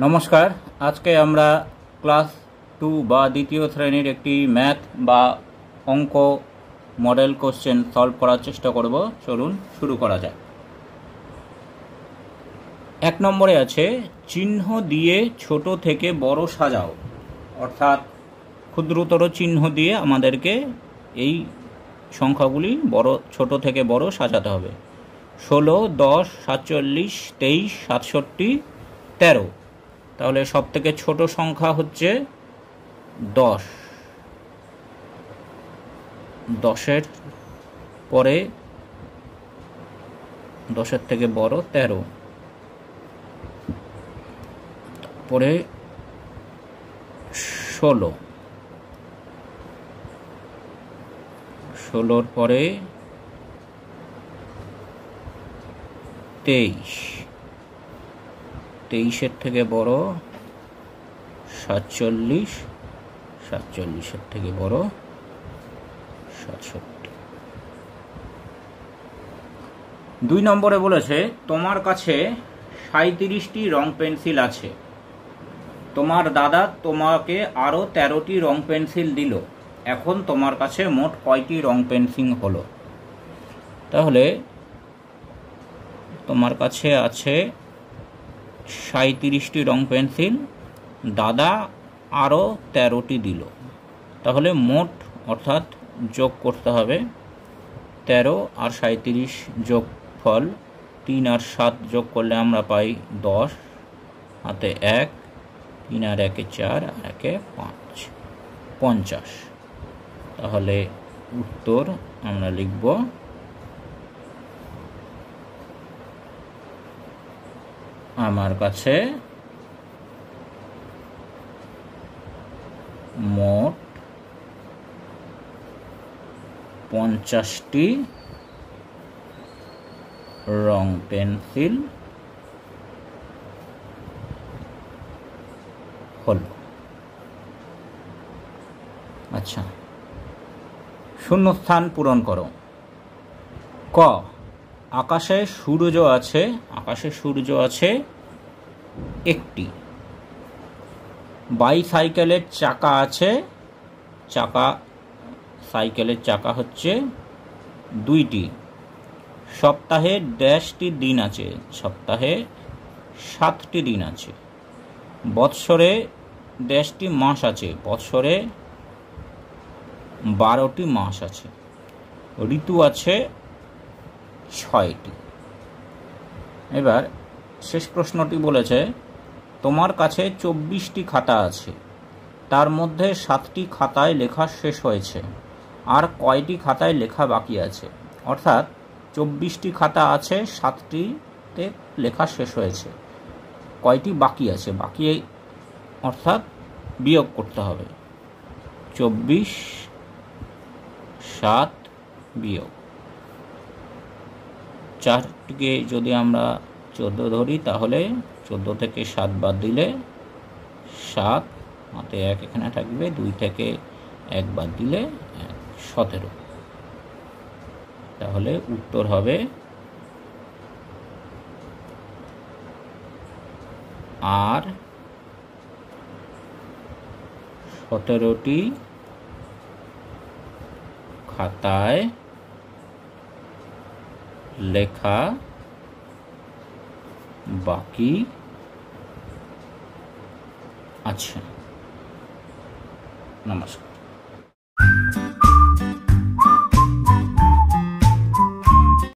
নমস্কার। আজকে আমরা ক্লাস 2 বা দ্বিতীয় শ্রেণীর একটি ম্যাথ বা অঙ্ক মডেল কোশ্চেন সলভ করার চেষ্টা করব। চলুন শুরু করা যাক। 1 নম্বরে আছে চিহ্ন দিয়ে ছোট থেকে বড় সাজাও, অর্থাৎ ক্ষুদ্রতর চিহ্ন দিয়ে আমাদেরকে এই সংখ্যাগুলি ছোট থেকে বড় সাজাতে হবে। 16, 10, 47, 23, 67, 13। তাহলে সব থেকে ছোট সংখ্যা হচ্ছে 10। 10-এর পরে 10-এর থেকে বড় 13, পরে 16, 16-র পরে 23, 23-এর থেকে বড় 47, 47-এর থেকে বড় 67। 2 নম্বরে বলেছে তোমার কাছে 37টি রং পেন্সিল আছে, তোমার দাদা তোমাকে আরও 13টি রং পেন্সিল দিল, এখন তোমার কাছে মোট কয়টি রং পেন্সিল হলো? তাহলে তোমার কাছে আছে 37টি রং পেন্সিল, দাদা আরও 13টি দিল, তাহলে মোট অর্থাৎ যোগ করতে হবে 13 আর 37 যোগফল 3 আর 7 যোগ করলে আমরা পাই 10, হাতে 1, 3 আর 1 4 আর 1 5, 50। তাহলে উত্তর আমরা লিখব আমার কাছে মোট 50টি রং পেন্সিল হল। আচ্ছা, শূন্যস্থান পূরণ করো। ক, আকাশে সূর্য আছে, আকাশে সূর্য আছে একটি। বাইসাইকেলের চাকা আছে, সাইকেলের চাকা হচ্ছে 2টি। সপ্তাহে ড্যাশটি দিন আছে, সপ্তাহে 7টি দিন আছে। বৎসরে ড্যাশটি মাস আছে, বৎসরে 12টি মাস আছে। ঋতু আছে 6টি। এবার শেষ প্রশ্নটি বলেছে তোমার কাছে 24টি খাতা আছে, তার মধ্যে 7টি খাতায় লেখা শেষ হয়েছে, আর কয়টি খাতায় লেখা বাকি আছে? অর্থাৎ 24টি খাতা আছে, 7টিতে লেখা শেষ হয়েছে, কয়টি বাকি আছে? বাকি অর্থাৎ বিয়োগ করতে হবে। 24, 7 বিয়োগ 4টিকে যদি আমরা 14 ধরি, তাহলে 14 থেকে 7 বাদ দিলে 7, হাতে 1 এখানে থাকবে, 2 থেকে 1 বাদ দিলে 17। তাহলে উত্তর হবে আর 17টি খাতায় লেখা বাকি আছে। নমস্কার।